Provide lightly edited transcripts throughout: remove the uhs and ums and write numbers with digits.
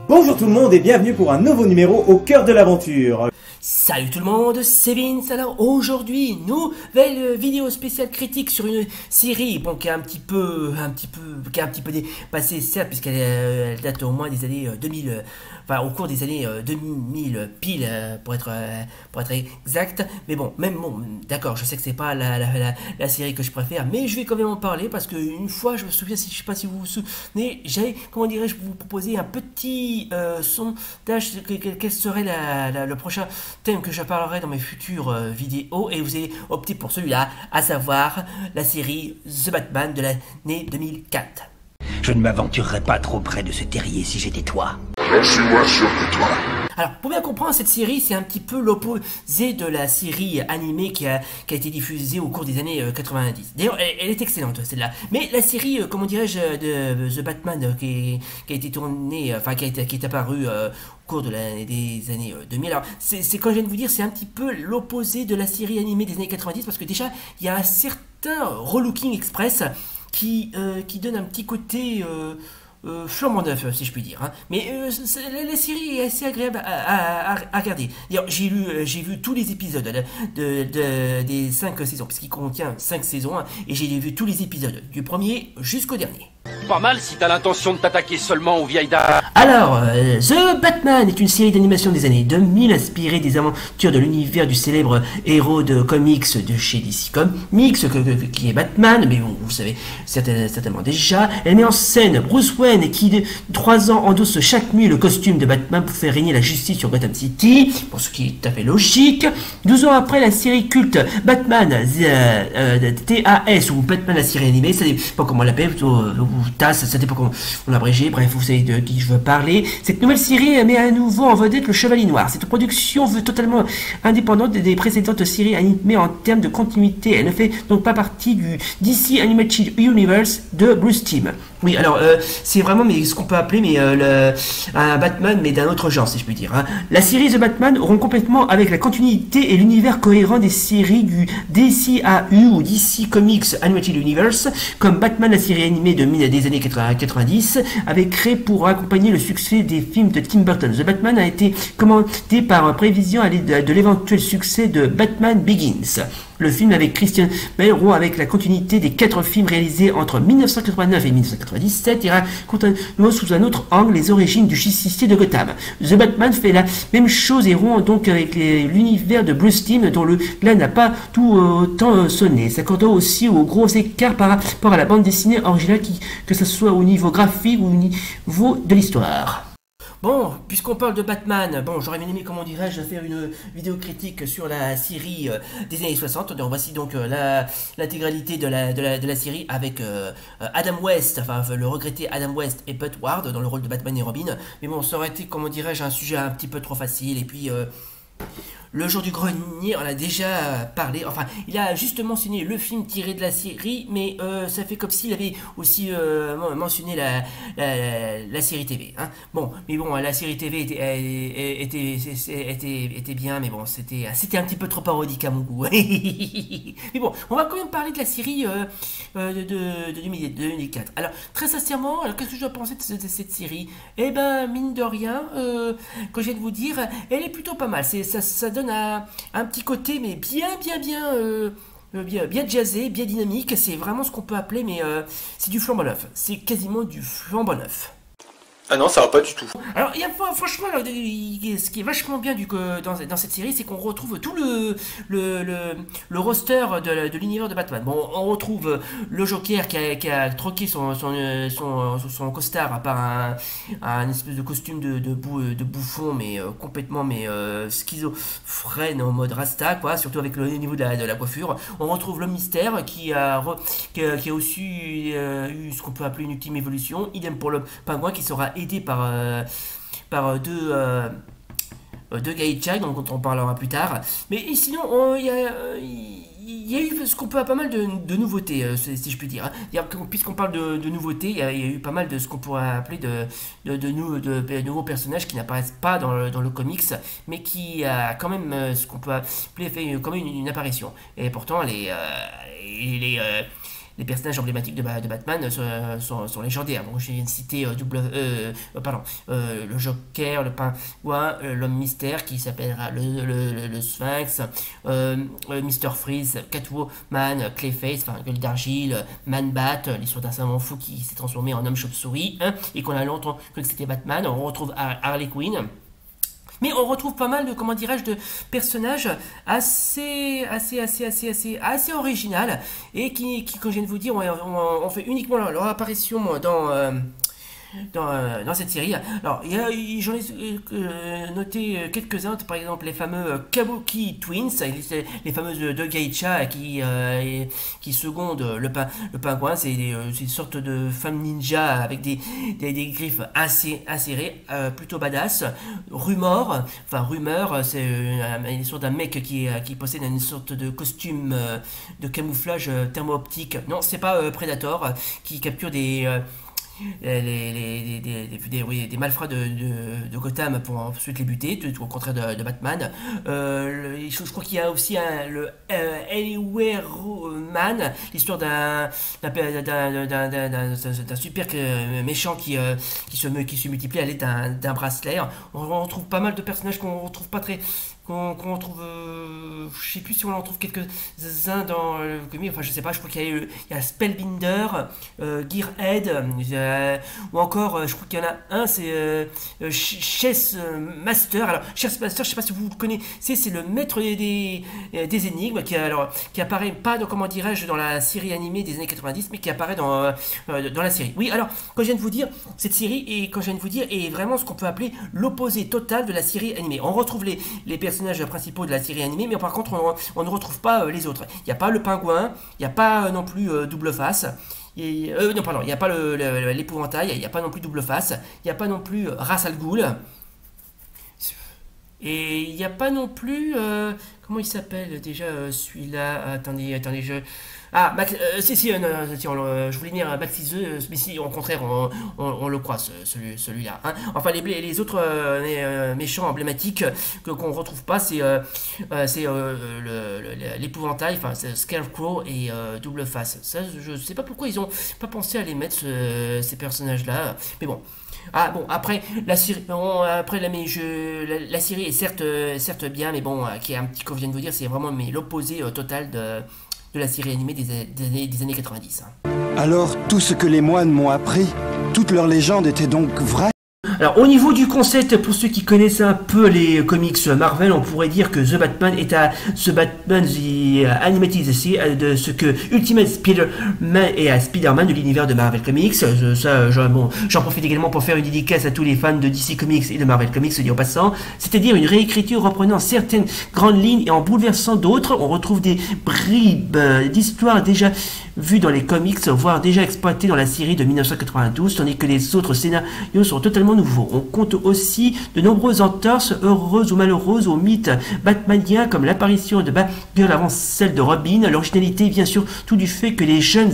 Bonjour tout le monde et bienvenue pour un nouveau numéro au cœur de l'aventure. Salut tout le monde, c'est Vince. Alors aujourd'hui, nouvelle vidéo spéciale critique sur une série qui a un petit peu dépassé, certes, puisqu'elle elle date au moins des années 2000, enfin au cours des années 2000 pile pour être exact. Mais bon, d'accord, je sais que c'est pas la série que je préfère, mais je vais quand même en parler parce que une fois, je me souviens, je sais pas si vous vous souvenez, j'avais, comment dirais-je, vous proposer un petit sondage, quel serait le prochain thème que je parlerai dans mes futures vidéos, et vous avez opté pour celui-là, à savoir la série The Batman de l'année 2004. Je ne m'aventurerais pas trop près de ce terrier si j'étais toi. J'en suis moins sûr que toi. Alors, pour bien comprendre, cette série, c'est un petit peu l'opposé de la série animée qui a été diffusée au cours des années 90. D'ailleurs, elle est excellente, celle-là. Mais la série, comment dirais-je, de The Batman, qui a été tournée, enfin, qui est apparue au cours des années 2000. Alors, c'est quand je viens de vous dire, c'est un petit peu l'opposé de la série animée des années 90, parce que déjà, il y a un certain relooking express qui donne un petit côté... flambant neuf, si je puis dire, hein. Mais la série est assez agréable à regarder. D'ailleurs, j'ai vu tous les épisodes des 5 saisons, puisqu'il contient 5 saisons, hein, et j'ai vu tous les épisodes, du premier jusqu'au dernier. Pas mal si t'as l'intention de t'attaquer seulement aux vieilles dames. Alors, The Batman est une série d'animation des années 2000 inspirée des aventures de l'univers du célèbre héros de comics de chez DC Comics, qui est Batman, mais bon, vous savez certainement déjà. Elle met en scène Bruce Wayne qui, de 3 ans, endosse chaque nuit le costume de Batman pour faire régner la justice sur Gotham City, pour ce qui est tout à fait logique. 12 ans après la série culte Batman TAS, ou Batman la série animée, ça dépend comment on l'appelle, plutôt... TAS, ça dépend comment on l'abrégé, bref, vous savez de qui je veux parler. Cette nouvelle série met à nouveau en vedette le Chevalier Noir. Cette production veut totalement indépendante des précédentes séries animées en termes de continuité. Elle ne fait donc pas partie du DC Animated Universe de Bruce Timm. Oui, alors c'est vraiment ce qu'on peut appeler un Batman, mais d'un autre genre, si je puis dire, hein. La série The Batman rompt complètement avec la continuité et l'univers cohérent des séries du DCAU ou DC Comics Animated Universe, comme Batman, la série animée des années 90, avait créé pour accompagner le succès des films de Tim Burton. The Batman a été commenté par prévision de l'éventuel succès de Batman Begins. Le film avec Christian Bale rompt avec la continuité des 4 films réalisés entre 1989 et 1997 et raconte sous un autre angle les origines du justicier de Gotham. The Batman fait la même chose et rompt donc avec l'univers de Bruce Timm, dont le glas n'a pas tout autant sonné, s'accordant aussi au gros écart par rapport à la bande dessinée originale, que ce soit au niveau graphique ou au niveau de l'histoire. Bon, puisqu'on parle de Batman, j'aurais bien aimé, comment dirais-je, faire une vidéo critique sur la série des années 60. Donc voici donc l'intégralité de la série avec Adam West, enfin le regretté Adam West et Burt Ward dans le rôle de Batman et Robin. Mais bon, ça aurait été, comment dirais-je, un sujet un petit peu trop facile. Et puis... Le jour du grenier, on a déjà parlé, enfin, il a juste mentionné le film tiré de la série, mais ça fait comme s'il avait aussi mentionné la série TV, hein. Bon, mais bon, la série TV était bien, mais bon, c'était un petit peu trop parodique à mon goût. Mais bon, on va quand même parler de la série de 2004. Alors, très sincèrement, qu'est-ce que je dois penser de cette série? Eh ben, mine de rien, que je viens de vous dire, elle est plutôt pas mal. Ça donne un petit côté, mais bien jazzé, bien dynamique. C'est vraiment ce qu'on peut appeler, mais c'est du flambant neuf. C'est quasiment du flambant neuf. Ah non, ça va pas du tout. Alors, franchement, ce qui est vachement bien dans cette série, c'est qu'on retrouve tout le roster de l'univers de Batman. Bon, on retrouve le Joker qui a troqué son costard par un espèce de costume de bouffon, mais complètement schizophrène en mode Rasta, quoi, surtout avec le niveau de la coiffure. On retrouve l'homme mystère qui a aussi eu ce qu'on peut appeler une ultime évolution. Idem pour le pingouin qui sera aidé par deux Gaïchai, dont on parlera plus tard. Mais sinon, il y a eu ce qu'on peut pas mal de nouveautés, si je puis dire, hein. Puisqu'on parle de nouveautés, il y a eu pas mal de ce qu'on pourrait appeler de nouveaux personnages qui n'apparaissent pas dans le comics, mais qui a quand même ce qu'on peut appeler fait quand même une apparition. Et pourtant, les personnages emblématiques de Batman sont légendaires. Donc je viens de citer le Joker, le Pingouin, l'Homme Mystère qui s'appellera le Sphinx, Mr. Freeze, Catwoman, Clayface, enfin Gueule d'Argile, Man-Bat, l'histoire d'un savant fou qui s'est transformé en homme chauve-souris, hein, et qu'on a longtemps cru que c'était Batman. On retrouve Harley Quinn. Mais on retrouve pas mal de, comment dirais-je, de personnages assez original et qui, comme je viens de vous dire, on fait uniquement leur apparition dans cette série. Alors, j'en ai noté quelques-uns, par exemple les fameux Kabuki Twins, les fameuses deux geisha qui secondent le pingouin. C'est une sorte de femme ninja avec des griffes assez acérées, plutôt badass. Rumeur, c'est une sorte d'un mec qui possède une sorte de costume de camouflage thermo-optique. Non, c'est pas Predator, qui capture des malfrats de Gotham pour ensuite les buter, tout au contraire de Batman. Je crois qu'il y a aussi le Anywhere Man, l'histoire d'un super méchant qui se multiplie à l'aide d'un bracelet. On retrouve pas mal de personnages qu'on retrouve pas très... qu'on trouve, je sais plus si on en trouve quelques-uns dans le comic, enfin je sais pas, je crois qu'il y a Spellbinder, Gearhead, ou encore je crois qu'il y en a un, c'est Chess Master. Alors Chess Master, je sais pas si vous le connaissez, c'est le maître des énigmes qui apparaît pas comment dirais-je dans la série animée des années 90, mais qui apparaît dans la série. Oui, alors quand je viens de vous dire, cette série est vraiment ce qu'on peut appeler l'opposé total de la série animée. On retrouve les personnages principaux de la série animée, mais par contre on ne retrouve pas les autres. Il n'y a pas le pingouin, il n'y a pas non plus Double Face, il n'y a pas l'épouvantail, il n'y a pas non plus Double Face, il n'y a pas non plus Ra's al Ghul, et il n'y a pas non plus comment il s'appelle déjà celui-là, attendez je voulais dire Maxis, mais si au contraire on le croit celui-là, hein. Enfin les autres méchants emblématiques qu'on retrouve pas, c'est l'épouvantail, enfin c'est Scarecrow et Double Face. Ça, je sais pas pourquoi ils ont pas pensé à les mettre ces personnages-là, mais bon. Ah bon, après la série, la série est certes bien, mais bon, qui est un petit, comme je viens de vous dire, c'est vraiment l'opposé total de la série animée des années 90. Hein. Alors, tout ce que les moines m'ont appris, toute leur légende était donc vraie? Alors, au niveau du concept, pour ceux qui connaissent un peu les comics Marvel, on pourrait dire que The Batman est à The Batman The Animated Series de ce que Ultimate Spider-Man est à Spider-Man de l'univers de Marvel Comics. J'en profite également pour faire une dédicace à tous les fans de DC Comics et de Marvel Comics, se dit en passant. C'est-à-dire une réécriture reprenant certaines grandes lignes et en bouleversant d'autres. On retrouve des bribes d'histoires déjà vues dans les comics, voire déjà exploitées dans la série de 1992, tandis que les autres scénarios sont totalement nouveaux. On compte aussi de nombreuses entorses, heureuses ou malheureuses, aux mythes batmaniens, comme l'apparition de Batgirl avant celle de Robin. L'originalité vient surtout du fait que les jeunes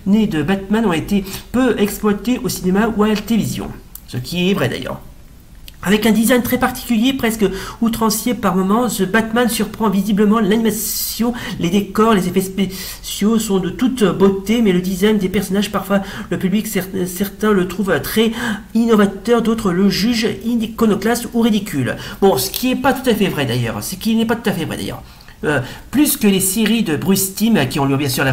années de Batman ont été peu exploitées au cinéma ou à la télévision. Ce qui est vrai d'ailleurs. Avec un design très particulier, presque outrancier par moments, The Batman surprend visiblement l'animation, les décors, les effets spéciaux sont de toute beauté, mais le design des personnages, parfois le public, certains le trouvent très innovateur, d'autres le jugent iconoclaste ou ridicule. Bon, ce qui n'est pas tout à fait vrai d'ailleurs, plus que les séries de Bruce Timm qui ont eu bien sûr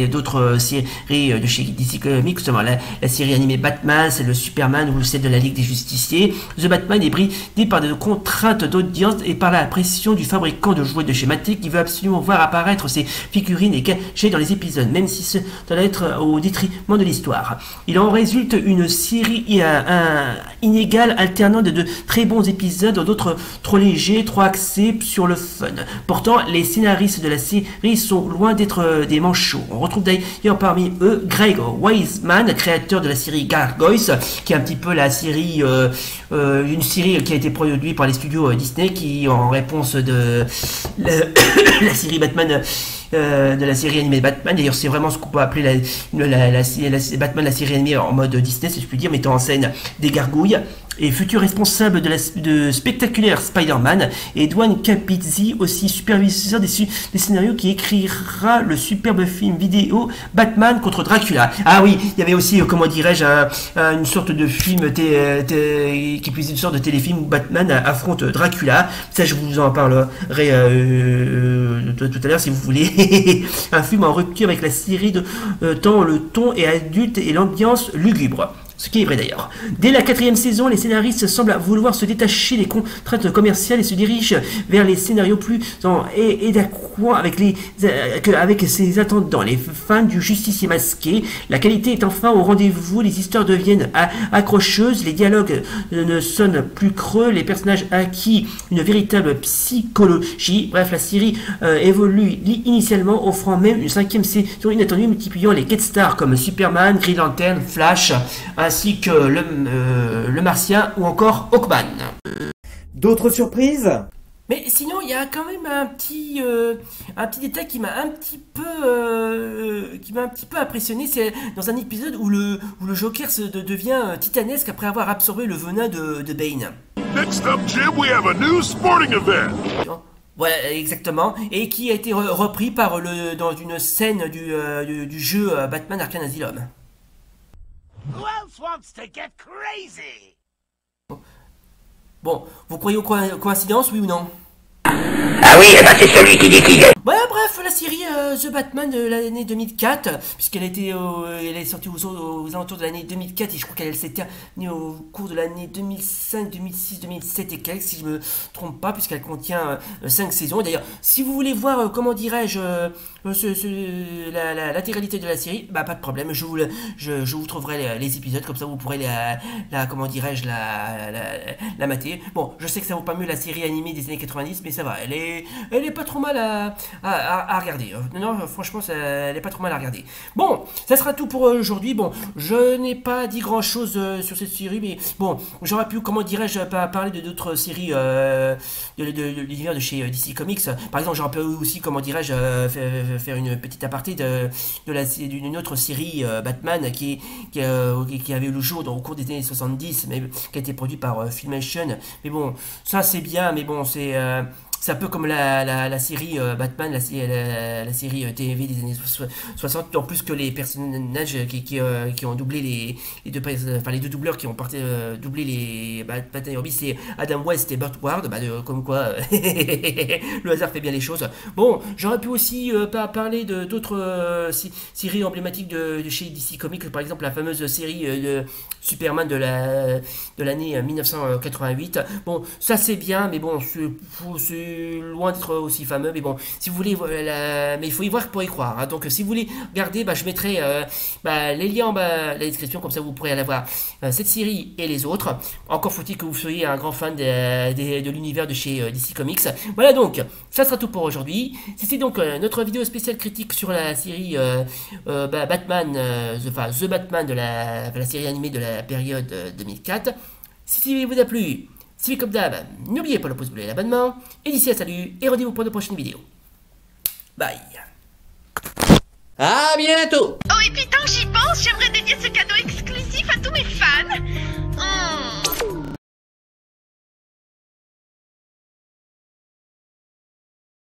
d'autres séries de chez DC Comics, notamment la série animée Batman, c'est le Superman ou celle de la Ligue des Justiciers. The Batman est bridé par des contraintes d'audience et par la pression du fabricant de jouets de chez Mattel qui veut absolument voir apparaître ses figurines et cachées dans les épisodes, même si ce doit être au détriment de l'histoire. Il en résulte une série inégale alternant de très bons épisodes, d'autres trop légers, trop axés sur le fun. Pourtant, les scénaristes de la série sont loin d'être des manchots. On retrouve d'ailleurs parmi eux Greg Weisman, créateur de la série Gargoyles, qui est un petit peu la série, une série qui a été produite par les studios Disney, qui en réponse de la série Batman, de la série animée Batman. D'ailleurs, c'est vraiment ce qu'on peut appeler Batman, la série animée en mode Disney, si je puis dire, mettant en scène des gargouilles. et futur responsable de Spectaculaire Spider-Man, et Edouard Capizzi, aussi superviseur des scénarios, qui écrira le superbe film vidéo Batman contre Dracula. Ah oui, il y avait aussi, comment dirais-je, une sorte de film qui est plus une sorte de téléfilm où Batman affronte Dracula. Ça, je vous en parlerai tout à l'heure si vous voulez. Un film en rupture avec la série tant le ton est adulte et l'ambiance lugubre. Ce qui est vrai d'ailleurs. Dès la 4e saison, les scénaristes semblent vouloir se détacher des contraintes commerciales et se dirigent vers les scénarios plus adéquats avec ses attentes. Dans les fans du justicier masqué, la qualité est enfin au rendez-vous, les histoires deviennent accrocheuses, les dialogues ne sonnent plus creux, les personnages acquis une véritable psychologie. Bref, la série évolue initialement, offrant même une 5e saison inattendue, multipliant les guest stars comme Superman, Green Lantern, Flash, ainsi que le Martien ou encore Hawkman. D'autres surprises? Mais sinon, il y a quand même un petit détail qui m'a un petit peu impressionné. C'est dans un épisode où le Joker devient titanesque après avoir absorbé le venin de Bane. Next up, Jim, we have a new sporting event. Voilà, exactement, et qui a été repris dans une scène du jeu Batman Arkham Asylum. Who else wants to get crazy? Bon, vous croyez aux coïncidences, oui ou non? Ah oui, eh ben c'est celui qui dit qu'il est. Ouais, bref, la série The Batman de l'année 2004, puisqu'elle elle est sortie aux alentours de l'année 2004, et je crois qu'elle s'est terminée au cours de l'année 2005, 2006, 2007 et quelques, si je me trompe pas, puisqu'elle contient 5 saisons. Et d'ailleurs, si vous voulez voir, comment dirais-je, l'intégralité de la série, bah pas de problème, je vous trouverai les épisodes, comme ça vous pourrez comment dirais-je, la mater. Bon, je sais que ça vaut pas mieux la série animée des années 90, mais ça va, elle est pas trop mal à regarder. Non, franchement, elle est pas trop mal à regarder. Bon, ça sera tout pour aujourd'hui. Bon, je n'ai pas dit grand chose sur cette série, mais bon, j'aurais pu, comment dirais-je, parler de d'autres séries de l'univers de chez DC Comics. Par exemple, j'aurais pu aussi, comment dirais-je, faire une petite aparté d'une autre série Batman qui avait eu le jour au cours des années 70, mais qui a été produit par Filmation. Mais bon, ça c'est bien, mais bon, c'est un peu comme la série Batman, la série TV des années 60, en plus que les personnages qui ont doublé les deux doubleurs qui ont doublé les Batman et Robin, c'est Adam West et Burt Ward, comme quoi le hasard fait bien les choses. Bon, j'aurais pu aussi parler d'autres séries emblématiques de chez DC Comics, par exemple la fameuse série de Superman de l'année 1988. Bon, ça c'est bien, mais bon, c'est loin d'être aussi fameux, mais bon, si vous voulez, mais il faut y voir pour y croire, hein. Donc si vous voulez regarder, je mettrai les liens en bas, la description, comme ça vous pourrez aller voir cette série et les autres. Encore faut-il que vous soyez un grand fan de l'univers de chez DC Comics. Voilà, donc ça sera tout pour aujourd'hui. C'était donc notre vidéo spéciale critique sur la série Batman, The Batman de la série animée de la période 2004. Si ça vous a plu, si comme d'hab, n'oubliez pas le pouce bleu et l'abonnement. Et d'ici là, salut et rendez-vous pour de prochaines vidéos. Bye. À bientôt. Oh, et puis tant que j'y pense, j'aimerais